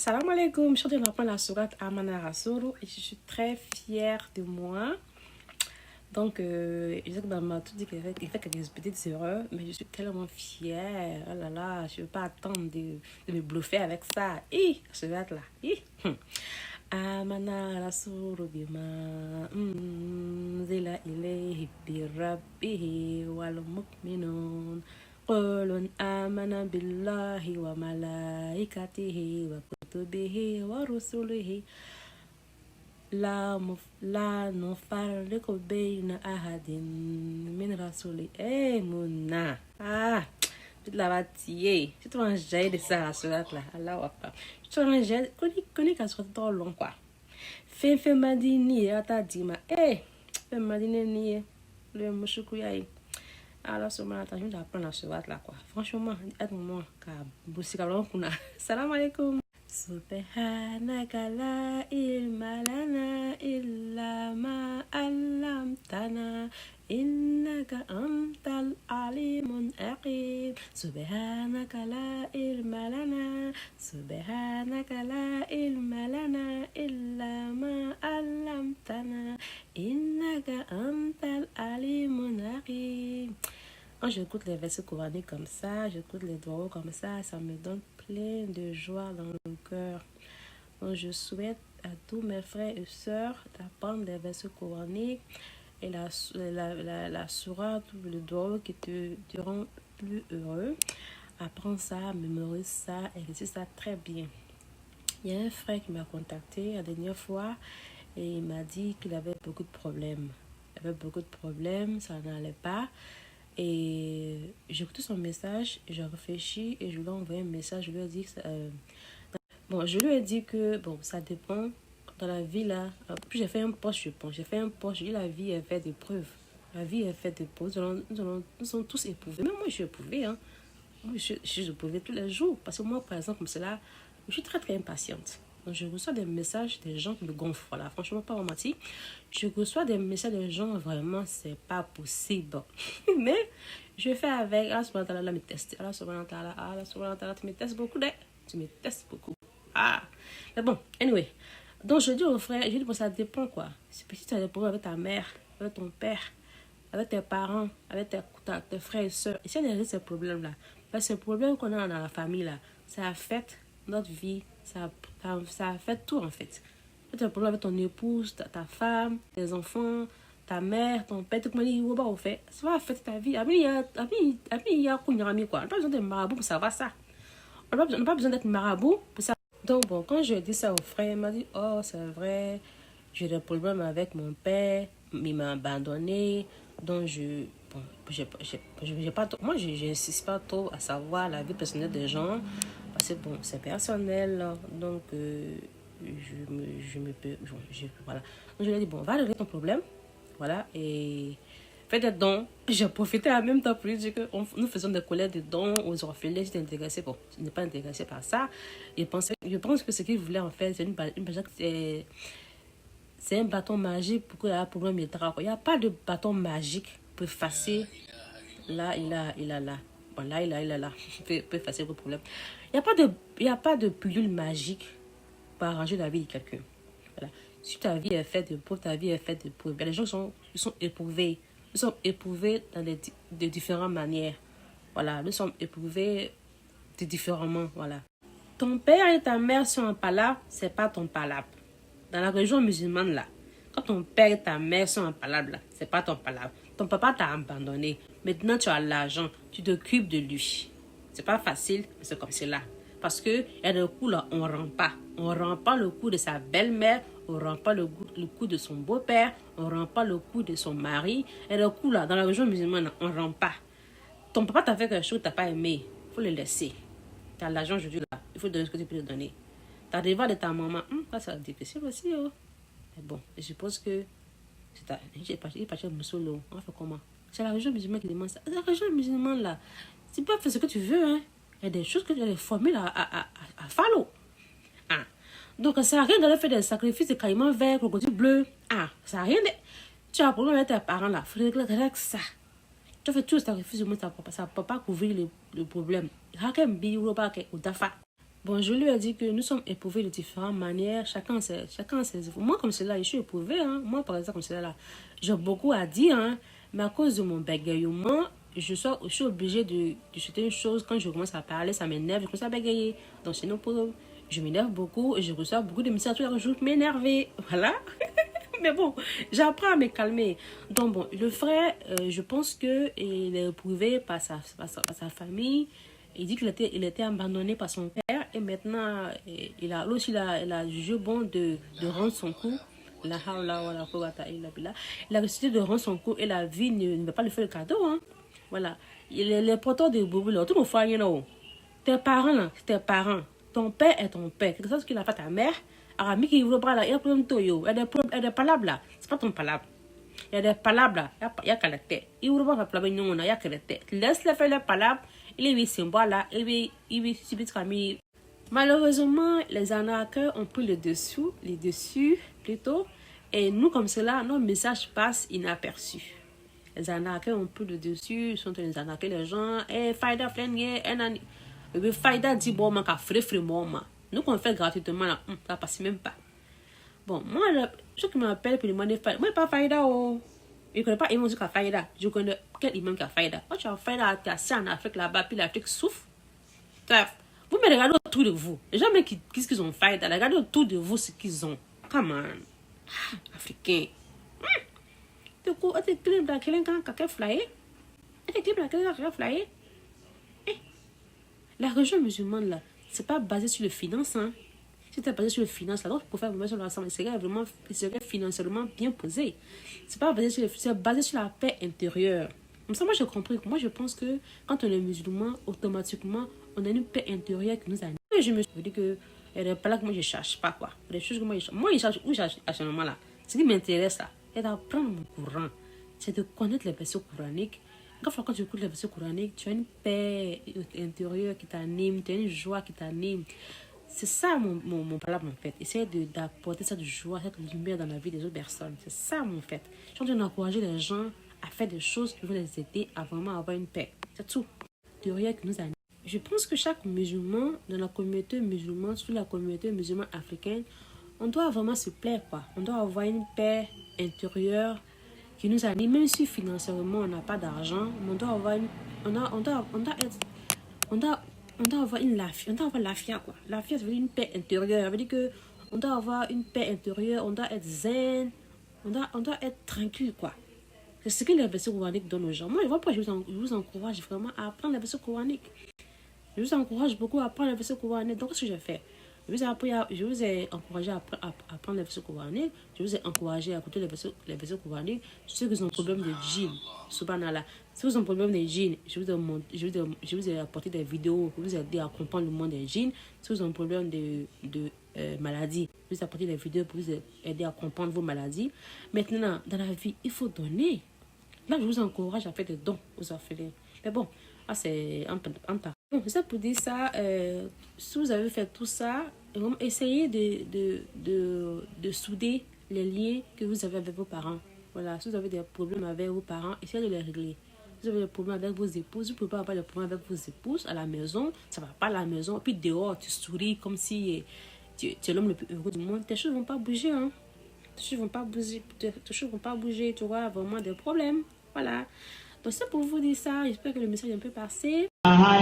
Salam alaikum, je suis en train d'apprendre la sourate Amana Rasulu et je suis très fière de moi. Donc, je sais que maman m'a tout dit qu'elle fait quelques petites erreurs, mais je suis tellement fière. Oh là là, je ne veux pas attendre de me bluffer avec ça. Ce sourate-là. Amana Rasulu bima zila ilayhi bi rabbihi wal mu'minun. قل آمن بالله وملائكته وكتبه ورسله لا نفرق بين أحد من رسله Mouna. Tu l'as tiré. Tu te manges de ça, là. Allah Akbar. Tu te manges, connais qu'à soit trop long, quoi. Fais madini, ata dima. Fais madini ni, le mouchoukouyaï. Alors, je vais apprendre la sourate là, quoi. Franchement, aide-moi, Salam alaikum. Subhanaka la ilma lana illa ma allamtana innaka antal alimun hakim. Subhanaka la ilma lana illa ma allamtana innaka antal alimun hakim. Quand j'écoute les versets coraniques comme ça, j'écoute les doigts comme ça me donne plein de joie dans le cœur. Donc je souhaite à tous mes frères et sœurs d'apprendre les versets coraniques et la sourate ou le doigt qui te rend plus heureux. Apprends ça, mémorise ça et réussis ça très bien. Il y a un frère qui m'a contacté la dernière fois et il m'a dit qu'il avait beaucoup de problèmes. Il avait beaucoup de problèmes, ça n'allait pas. Et j'ai écouté son message, j'ai réfléchi et je lui ai envoyé un message. Je lui ai dit que je lui ai dit que ça dépend dans la vie là. Puis j'ai fait un post, je dis la vie est faite d'épreuves. La vie est faite d'épreuves. Nous sommes tous éprouvés. Même moi je suis éprouvée. Moi, je suis éprouvée tous les jours. Parce que moi, par exemple, comme cela, je suis très très impatiente. Donc, je reçois des messages des gens qui me gonflent. Voilà, franchement, pas romantique. Je reçois des messages des gens, vraiment, c'est pas possible. Mais je fais avec. Allah subhanahu wa ta'ala me teste. Allah subhanahu wa ta'ala, tu me testes beaucoup. Tu me testes beaucoup. Mais bon, anyway. Donc, je dis au frère, je dis, ça dépend quoi. Si tu as des problèmes avec ta mère, avec ton père, avec tes parents, avec tes frères et soeurs, et si il y a ces problèmes-là, parce que ces problèmes qu'on a dans la famille là, ça affecte notre vie, ça affecte tout en fait. Tu as un problème avec ton épouse, ta femme, tes enfants, ta mère, ton père, tout le monde, ça va affecter ta vie. Il y a quoi. On n'a pas besoin d'être marabout pour savoir ça. On n'a pas besoin d'être marabout pour ça. Donc bon, quand je dis ça au frère, il m'a dit, oh c'est vrai, j'ai des problèmes avec mon père, il m'a abandonné, donc moi j'insiste pas trop à savoir la vie personnelle des gens parce que c'est personnel, donc voilà. Donc je lui ai dit va régler ton problème, voilà, et fais des dons. J'ai profité en même temps pour lui dire que nous faisons des collectes de dons aux orphelins. J'étais intéressée, je n'ai pas intéressé par ça. Je pense que ce qu'il voulait en fait, c'est un bâton magique pour que le problème est drap. Il n'y a pas de bâton magique pour effacer. Là. Bon, là. Peut effacer le problème. Il n'y a pas de pilule magique pour arranger la vie de quelqu'un. Voilà. Si ta vie est faite de pauvres, ta vie est faite de pauvres. Les gens sont éprouvés. Nous sommes éprouvés de différentes manières. Voilà. Nous sommes éprouvés de différemment. Voilà. Ton père et ta mère sont en palabre, c'est pas ton palabre. Dans la religion musulmane, là, quand ton père et ta mère sont en palabre, là, c'est pas ton palabre. Ton papa t'a abandonné. Maintenant, tu as l'argent. Tu t'occupes de lui. C'est pas facile, mais c'est comme cela. Parce que, il y a des coups, là, on rend pas. On rend pas le coup de sa belle-mère. On rend pas le coup de son beau-père. On rend pas le coup de son mari. Il y a des coups, là, dans la religion musulmane, on rend pas. Ton papa t'a fait quelque chose que t'as pas aimé. Il faut le laisser. Tu as l'argent aujourd'hui, là. Il faut donner ce que tu peux te donner. T'as des de ta maman. Ça, c'est difficile aussi, oh. Mais bon, je suppose que il est parti au solo. On fait comment? C'est la religion musulmane qui demande ça. La religion musulmane, là, tu peux faire ce que tu veux, hein. Il y a des choses, il y a des formules à follow. Donc, ça n'a rien d'aller faire des sacrifices de caïman vert, crocodile bleu. Ça n'a rien de... Tu as un problème avec tes parents, là. Il faut régler ça. Tu fais tout le sacrifice du monde, ça ne peut pas couvrir le problème. Bon, Bon, je lui ai dit que nous sommes éprouvés de différentes manières. Chacun ses... Moi, comme cela, je suis éprouvée. Hein. Moi, par exemple, comme cela, j'ai beaucoup à dire. Hein. Mais à cause de mon bégayement, je suis obligée de chuter une chose. Quand je commence à parler, ça m'énerve. Je commence à bégayer. Donc, c'est non pour... Je m'énerve beaucoup et je reçois beaucoup de messages tous les jours pour m'énerver. Voilà. Mais bon, j'apprends à me calmer. Donc, bon, le frère, je pense qu'il est éprouvé par sa famille. Il dit qu'il était abandonné par son père et maintenant, il a jugé bon de rendre son coup. Il a décidé de rendre son coup et la vie ne va pas lui faire le cadeau. Hein. Voilà. Les porteurs de boubou, tout le monde, tes parents, là, c'est tes parents. Ton père est ton père. Quelque chose qu'il a fait à ta mère. Arabe qui ouvre le bras là, il y a un problème toyo. Il y a des palabres là. C'est pas ton palabre. Il y a des palabres là. Il y a qu'à la tête. Il ouvre le bras pour la il y a qu'à la tête. Laisse-le faire les palabres. Il est symbole là. Il est subit famille. Malheureusement, les arnaqueurs ont pris les dessus plutôt. Et nous, comme cela, nos messages passent inaperçus. Les arnaqueurs ont pris le dessus. Ils sont en train d'arnaquer les gens. Et Faïda Flengue, et Faïda dit bon, man, qu'à frais moi. Nous, qu'on fait gratuitement, là, ça passe même pas. Bon, moi, ceux qui m'appellent pour demander Faïda, moi, pas Faïda, oh. Je ne connais pas Imam qui a Faïda. Je connais quel imam qui a Faïda. Quand tu as Faïda, tu es assis en Afrique là-bas, puis l'Afrique souffre. Bref, vous me regardez autour de vous. Les gens qu'est-ce qu'ils ont Faïda, regardez autour de vous ce qu'ils ont. Come on. Africain. Du coup, tu es clip dans quelqu'un qui a flyé. Tu es clip dans quelqu'un qui a flyé. La religion musulmane, là, c'est pas basé sur les finances. Hein. Si c'était basé sur les finances, là, donc pour faire sur l'ensemble, il serait financièrement bien posé. C'est pas basé sur c'est basé sur la paix intérieure. Comme ça, moi, j'ai compris. Moi, je pense que quand on est musulman, automatiquement, on a une paix intérieure qui nous anime. Et je me suis dit que il n'y a pas là que moi, je cherche pas, quoi. Les choses que moi, je cherche où cherche à ce moment-là. Ce qui m'intéresse, là, c'est d'apprendre mon Coran. C'est de connaître les versets coraniques. Quand tu écoutes les versets coraniques, tu as une paix intérieure qui t'anime, tu as une joie qui t'anime. C'est ça mon palabre, en fait. Essayer d'apporter cette joie, cette lumière dans la vie des autres personnes. C'est ça, mon fait. Je suis en train d'encourager les gens à faire des choses qui vont les aider à vraiment avoir une paix. C'est tout. Intérieure qui nous anime. Je pense que chaque musulman, dans la communauté musulmane, sur la communauté musulmane africaine, on doit vraiment se plaire, quoi. On doit avoir une paix intérieure qui nous anime, même si financièrement on n'a pas d'argent, on doit avoir la fia, quoi. La fia, ça veut dire une paix intérieure. Ça veut dire que on doit avoir une paix intérieure, on doit être zen, on doit être tranquille, quoi. C'est ce que les versets coraniques donnent aux gens. Moi, je vois pas, je vous encourage vraiment à apprendre les versets coraniques. Je vous encourage beaucoup à apprendre les versets coraniques. Donc, qu'est-ce que je fais? Je vous ai encouragé à apprendre les versets coraniques. Je vous ai encouragé à écouter les versets coraniques. Ceux qui ont un problème de djinn, subhanallah. Si vous avez un problème de djinn, je vous ai apporté des vidéos pour vous aider à comprendre le monde des djinns. Si vous avez un problème de maladie, je vous ai apporté des vidéos pour vous aider à comprendre vos maladies. Maintenant, dans la vie, il faut donner. Là, je vous encourage à faire des dons aux orphelins. Mais bon, c'est un temps. Bon, c'est ça pour dire ça. Si vous avez fait tout ça, essayez de souder les liens que vous avez avec vos parents. Voilà, si vous avez des problèmes avec vos parents, essayez de les régler. Si vous avez des problèmes avec vos épouses, vous ne pouvez pas avoir des problèmes avec vos épouses à la maison. Ça ne va pas à la maison. Puis dehors, tu souris comme si tu es l'homme le plus heureux du monde. Tes choses ne vont pas bouger. Hein. Tes choses ne vont pas bouger. Tu auras vraiment des problèmes. Voilà. Donc c'est pour vous dire ça. J'espère que le message est un peu passé. La